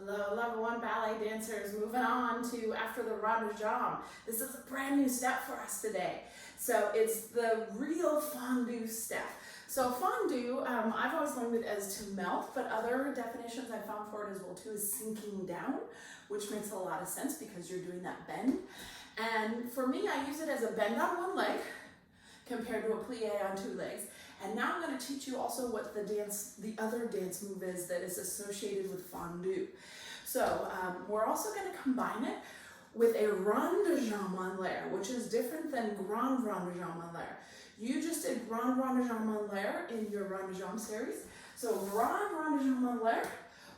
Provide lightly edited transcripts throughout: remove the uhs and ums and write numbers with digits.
Hello, level 1 ballet dancers. Moving on to after the rond de jambe. This is a brand new step for us today. So it's the real fondu step. So fondu, I've always learned it as to melt, but other definitions I found for it as well too is sinking down, which makes a lot of sense because you're doing that bend. And for me, I use it as a bend on one leg compared to a plie on two legs. And now I'm going to teach you also what the other dance move is that is associated with fondu. So we're also going to combine it with a rond de jambe en l'air, which is different than grand rond de jambe en l'air. You just did grand rond de jambe en l'air in your rond de jambe series. So grand rond de jambe en l'air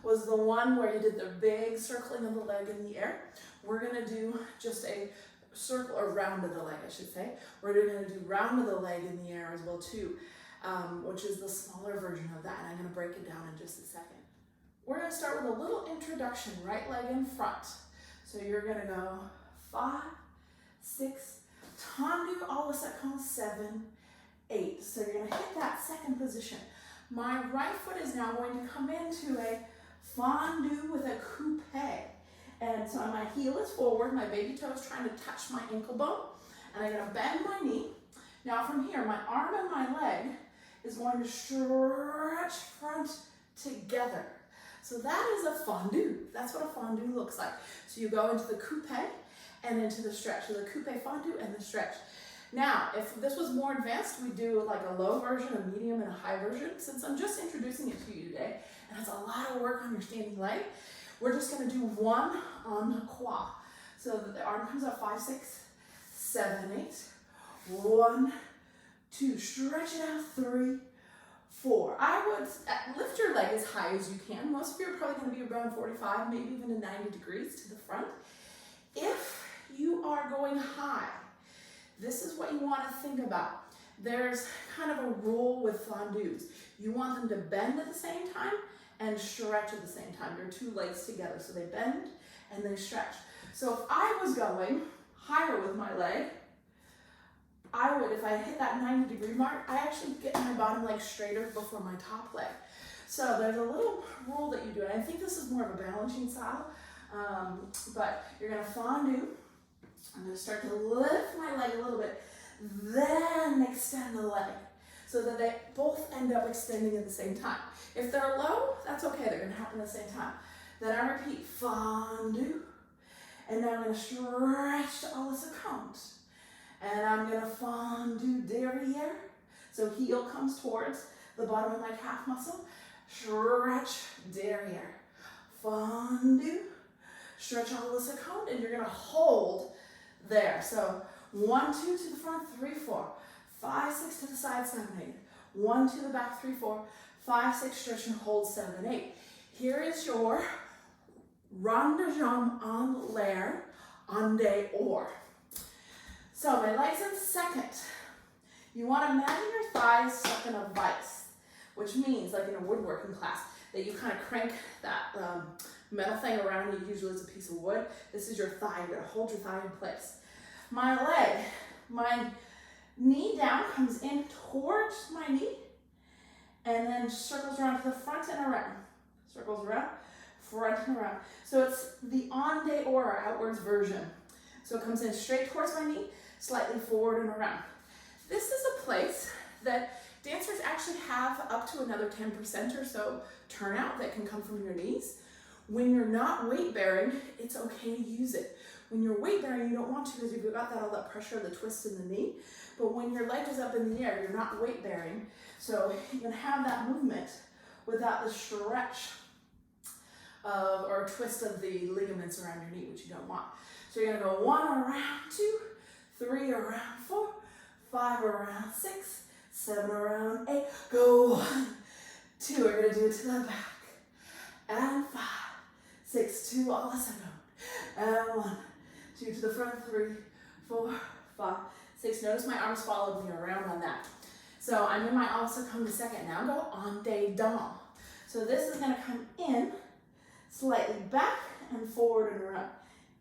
was the one where you did the big circling of the leg in the air. We're going to do just a circle, or round of the leg, I should say. We're going to do round of the leg in the air as well too, which is the smaller version of that, and I'm going to break it down in just a second. We're going to start with a little introduction, right leg in front. So you're going to go 5, 6, tendu à la seconde, 7, 8. So you're going to hit that second position. My right foot is now going to come into a fondu with a coupe. And so my heel is forward, my baby toe is trying to touch my ankle bone, and I'm going to bend my knee. Now from here, my arm and my leg is going to stretch front together. So that is a fondu. That's what a fondu looks like. So you go into the coupe and into the stretch. So the coupe fondu and the stretch. Now, if this was more advanced, we do like a low version, a medium, and a high version. Since I'm just introducing it to you today, and it's a lot of work on your standing leg, we're just going to do one on the quad. So the arm comes up 5, 6, 7, 8. 1, 2, stretch it out, 3, 4. I would lift your leg as high as you can. Most of you are probably going to be around 45, maybe even to 90 degrees to the front. If you are going high, this is what you want to think about. There's kind of a rule with fondus. You want them to bend at the same time and stretch at the same time. Your two legs together. So they bend and they stretch. So if I was going higher with my leg, I would, if I hit that 90-degree mark, I actually get my bottom leg straighter before my top leg. So there's a little rule that you do, and I think this is more of a balancing style, but you're going to fondu. I'm going to start to lift my leg a little bit, then extend the leg, so that they both end up extending at the same time. If they're low, that's okay, they're going to happen at the same time. Then I repeat, fondu, and now I'm going to stretch à la seconde. And I'm going to fondu derrière. So heel comes towards the bottom of my calf muscle. Stretch derrière. Fondu. Stretch à la seconde. And you're going to hold there. So 1, 2 to the front, 3, 4. 5, 6 to the side, 7, 8. 1 to the back, 3, 4. 5, 6, stretch and hold, 7, 8. Here is your rond de jambe en l'air, en dehors. So my legs in second. You want to imagine your thighs stuck in a vise, which means, like in a woodworking class, that you kind of crank that metal thing around you, usually it's a piece of wood. This is your thigh. You're going to hold your thigh in place. My leg, my knee down comes in towards my knee, and then circles around to the front and around. Circles around, front and around. So it's the en dehors, outwards version. So it comes in straight towards my knee, slightly forward and around. This is a place that dancers actually have up to another 10% or so turnout that can come from your knees. When you're not weight bearing, it's okay to use it. When you're weight bearing, you don't want to because you've got all that pressure, the twist in the knee. But when your leg is up in the air, you're not weight bearing. So you can have that movement without the stretch or twist of the ligaments around your knee, which you don't want. So you're going to go 1 around 2, 3 around 4, 5 around 6, 7 around 8. Go 1, 2. We're going to do it to the back. And 5, 6, 2 à la seconde. And 1, 2 to the front, 3, 4, 5, 6. Notice my arms followed me around on that. So I'm in my à la seconde second. Now go en dedans. So this is going to come in, slightly back and forward and around.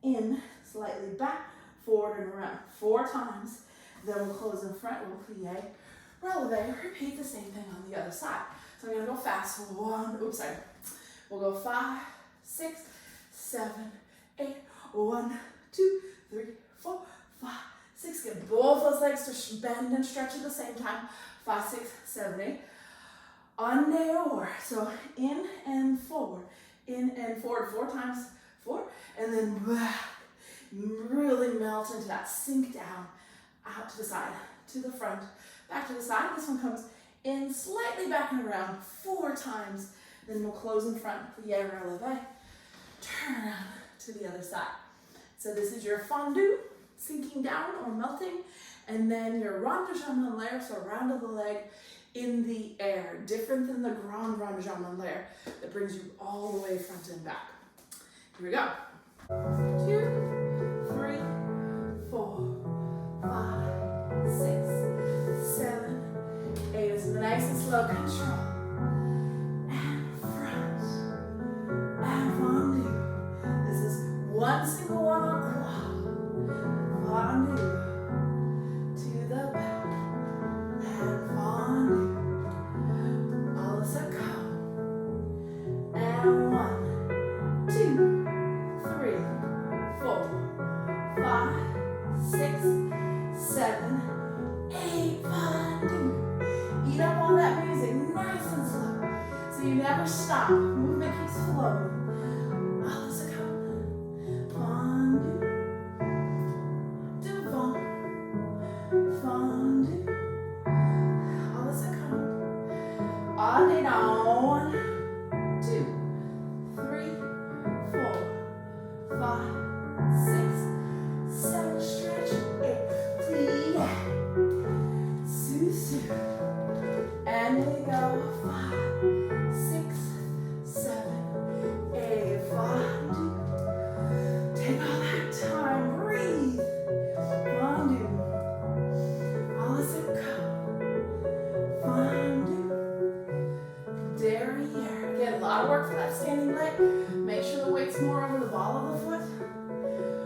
In, slightly back, forward and around. 4 times. Then we'll close in front, we'll plie, releve, repeat the same thing on the other side. So I'm going to go fast. 1, oops, sorry. We'll go 5, 6, 7, 8. 1, 2, 3, 4, 5, 6. Get both those legs to bend and stretch at the same time. 5, 6, 7, 8. Andor. So in and forward. In and forward 4 times. 4. And then back. Really melt into that. Sink down. Out to the side. To the front. Back to the side. This one comes in slightly back and around 4 times. Then we'll close in front. Plié, releve. Turn around to the other side. So this is your fondu, sinking down or melting, and then your rond de jambe en l'air, so round of the leg in the air, different than the grand rond de jambe en l'air that brings you all the way front and back. Here we go. 2, 3, 4, 5, 6, 7, 8. It's nice and slow. Control. One single one on quad, fondu, to the back, and fondu, all as a come, and 1, 2, 3, 4, 5, 6, 7, 8, fondu. Eat up all that music, nice and slow, so you never stop, movement keeps flowing.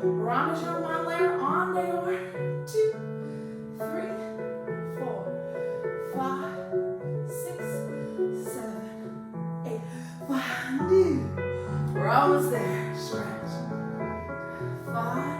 Rond de jambe en l'air, en dehors. 2, 3, 4, 5, 6, 7, 8. Fondu. We're almost there. Stretch. 5.